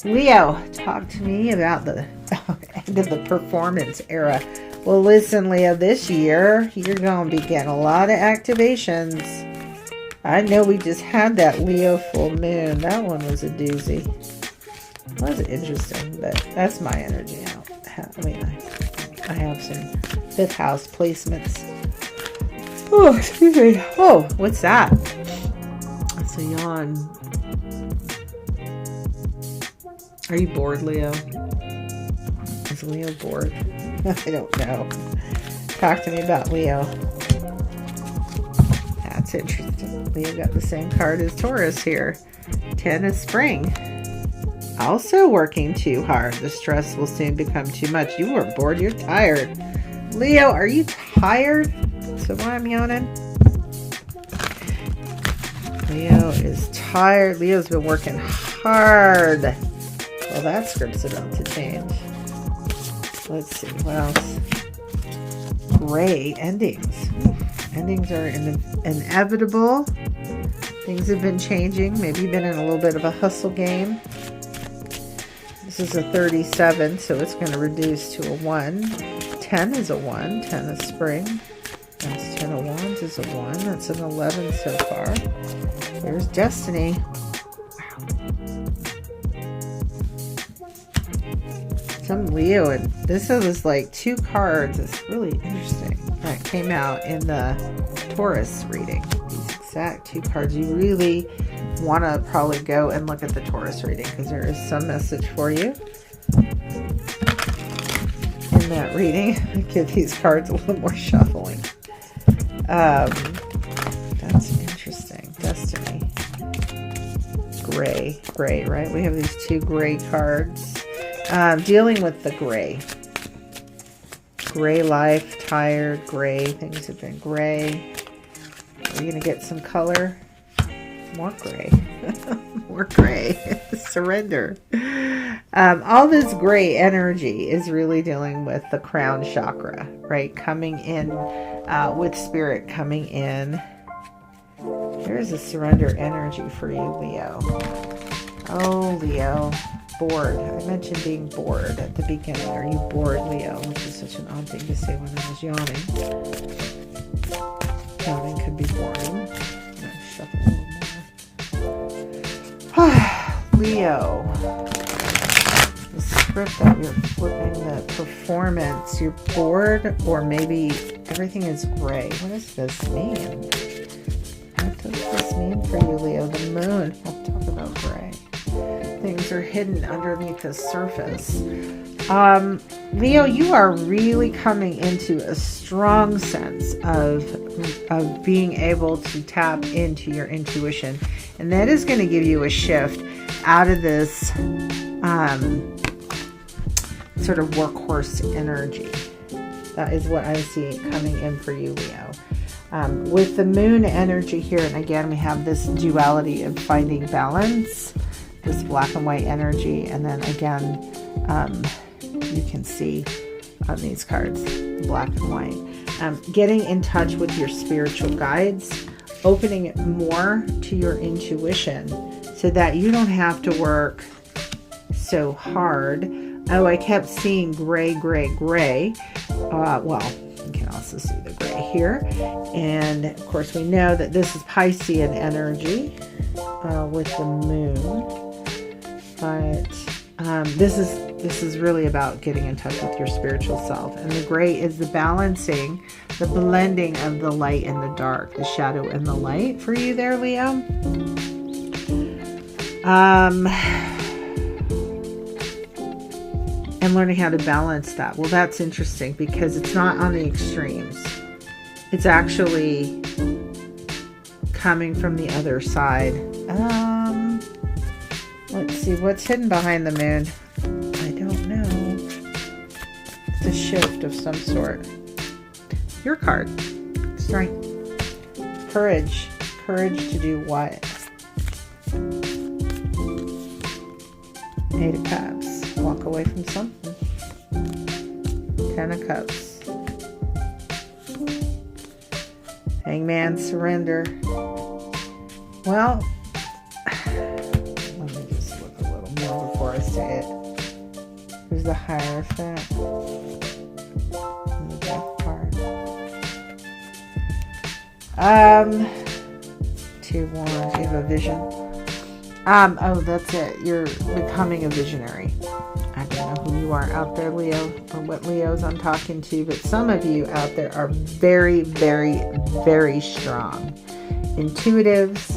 Leo, talk to me about the end of the performance era. Well, listen, Leo, this year, you're going to be getting a lot of activations. I know we just had that Leo full moon. That one was a doozy. It was interesting, but that's my energy out. I mean, I have some 5th house placements. Oh, excuse me. Oh, what's that? That's a yawn. Are you bored, Leo? Is Leo bored? I don't know. Talk to me about Leo. That's interesting. Leo got the same card as Taurus here. 10 is spring. Also working too hard. The stress will soon become too much. You are bored. You're tired. Leo, are you tired? So why I'm yawning? Leo is tired. Leo's been working hard. Well, that script's about to change. Let's see, what else? Gray endings. Endings are inevitable. Things have been changing. Maybe you've been in a little bit of a hustle game. This is a 37, so it's going to reduce to a 1. 10 is a 1. 10 is spring. That's 10 of wands is a 1. That's an 11 so far. Here's destiny. Some Leo, and this is like 2 cards. It's really interesting. That came out in the Taurus reading. These exact 2 cards. You really want to probably go and look at the Taurus reading because there is some message for you in that reading. I give these cards a little more shuffling. That's interesting. Destiny. Gray, right? We have these 2 gray cards. Dealing with the gray. Gray life, tired, gray. Things have been gray. Are we going to get some color? More gray. More gray. Surrender. All this gray energy is really dealing with the crown chakra, right? Coming in with spirit coming in. There's a surrender energy for you, Leo. Oh, Leo. Bored. I mentioned being bored at the beginning. Are you bored, Leo? Which is such an odd thing to say when I was yawning. Yawning could be boring. Shuffle a little more. Leo. The script that you're flipping, the performance. You're bored, or maybe everything is gray. What does this mean? What does this mean for you, Leo? The moon. I'll talk about gray. Things are hidden underneath the surface. Leo, you are really coming into a strong sense of being able to tap into your intuition. And that is going to give you a shift out of this sort of workhorse energy. That is what I see coming in for you, Leo. With the moon energy here, and again, we have this duality of finding balance. This black and white energy, and then again you can see on these cards black and white, getting in touch with your spiritual guides, opening it more to your intuition so that you don't have to work so hard. Oh, I kept seeing gray. Well, you can also see the gray here, and of course we know that this is Piscean energy with the moon. But this is really about getting in touch with your spiritual self. And the gray is the balancing, the blending of the light and the dark, the shadow and the light for you there, Leo. And learning how to balance that. Well, that's interesting because it's not on the extremes. It's actually coming from the other side. Let's see, what's hidden behind the moon? I don't know. It's a shift of some sort. Your card. Strength. Courage. Courage to do what? 8 of Cups. Walk away from something. 10 of Cups. Hangman, surrender. Well, let me just look a little more before I say say it. There's the Hierophant. And the Death card. 2 Wands. You have a vision. Oh, that's it. You're becoming a visionary. I don't know who you are out there, Leo, or what Leos I'm talking to, but some of you out there are very, very, very strong intuitives,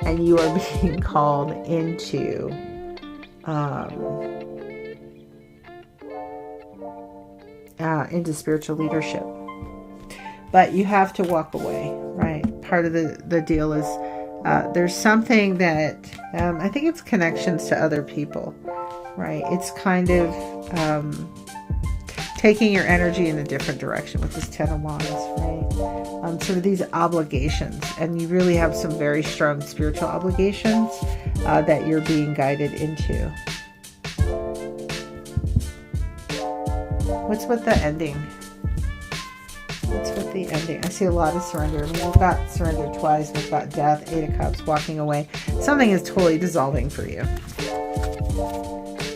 and you are being called into spiritual leadership. But you have to walk away, right? Part of the deal is there's something that I think it's connections to other people, right? It's kind of taking your energy in a different direction with this Ten of Wands, right? Sort of these obligations, and you really have some very strong spiritual obligations that you're being guided into. What's with the ending? What's with the ending? I see a lot of surrender. I mean, we've got surrender twice. We've got death, 8 of Cups, walking away. Something is totally dissolving for you.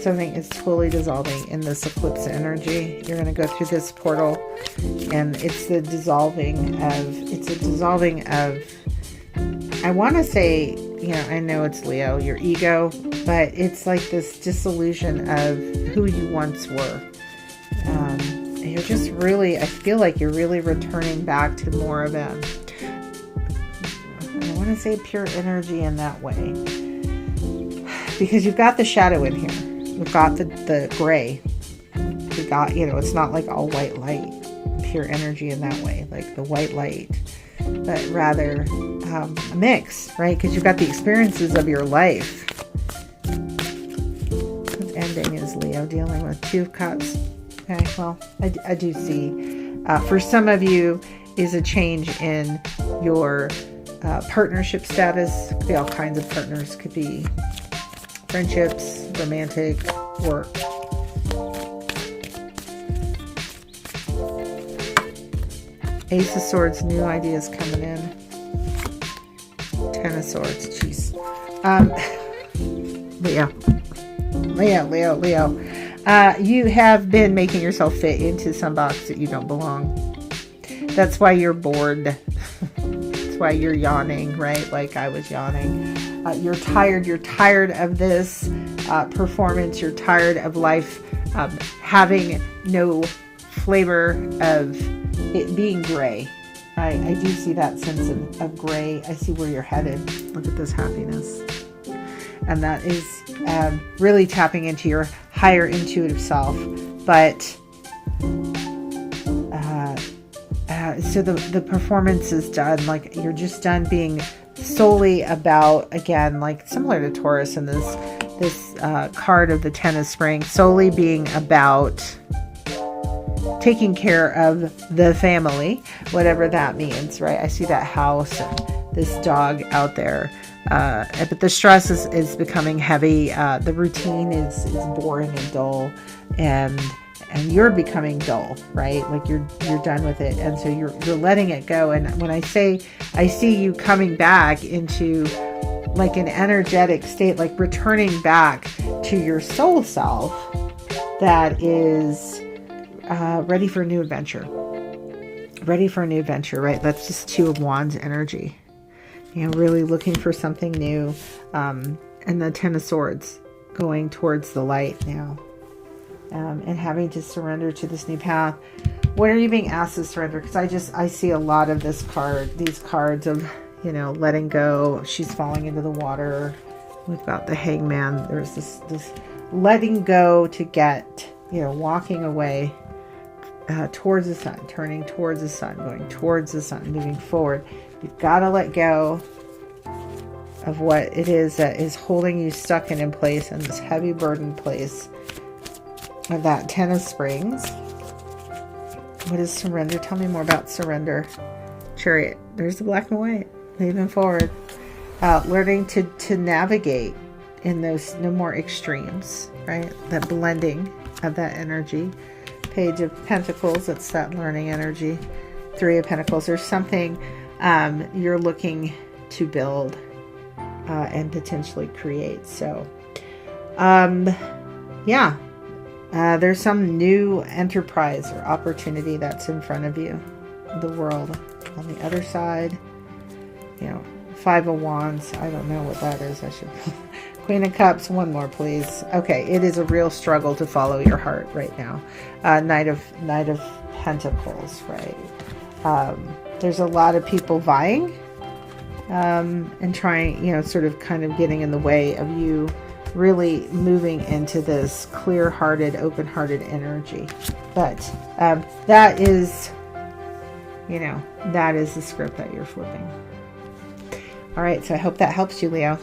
Something is totally dissolving in this eclipse energy. You're going to go through this portal, and it's the dissolving of, I want to say, you know, I know it's Leo, your ego, but it's like this dissolution of who you once were. You're just really, I feel like you're really returning back to more of a, I want to say pure energy in that way. Because you've got the shadow in here. We've got the gray. We got, you know, it's not like all white light, pure energy in that way, like the white light, but rather a mix, right? Because you've got the experiences of your life. The ending is Leo dealing with 2 of Cups. Okay, well, I do see, for some of you, is a change in your partnership status. Could be all kinds of partners. Could be friendships, romantic, work. Ace of Swords, new ideas coming in. 10 of Swords, jeez. Leo. You have been making yourself fit into some box that you don't belong. That's why you're bored. That's why you're yawning, right? Like I was yawning. You're tired. You're tired of this performance. You're tired of life having no flavor of it being gray, right? I do see that sense of gray. I see where you're headed. Look at this happiness. And that is really tapping into your higher intuitive self. But so the performance is done. Like you're just done being solely about, again, like similar to Taurus in this card of the 10 of Spring, solely being about taking care of the family, whatever that means, right? I see that house and this dog out there. But the stress is becoming heavy. The routine is boring and dull, and you're becoming dull, right? Like you're done with it, and so you're letting it go. And when I say I see you coming back into like an energetic state, like returning back to your soul self that is ready for a new adventure. Ready for a new adventure, right? That's just 2 of Wands energy. You know, really looking for something new. And the 10 of Swords going towards the light now. And having to surrender to this new path. What are you being asked to surrender? Because I see a lot of these cards of, you know, letting go. She's falling into the water. We've got the Hangman. There's this letting go to get, you know, walking away towards the sun, turning towards the sun, going towards the sun, moving forward. You've got to let go of what it is that is holding you stuck and in place in this heavy burden place of that 10 of Springs. What is surrender? Tell me more about surrender. Chariot. There's the black and white. Moving forward. Learning to navigate in those no more extremes, right? That blending of that energy. Page of Pentacles. It's that learning energy. 3 of Pentacles. There's something you're looking to build and potentially create. So Yeah, there's some new enterprise or opportunity that's in front of you. The World on the other side, you know, Five of Wands. I don't know what that is. I should. Queen of Cups. One more, please. Okay, it is a real struggle to follow your heart right now. Knight of Pentacles. Right. There's a lot of people vying and trying, you know, sort of kind of getting in the way of you really moving into this clear-hearted, open-hearted energy. But that is, you know, that is the script that you're flipping. All right, so I hope that helps you, Leo.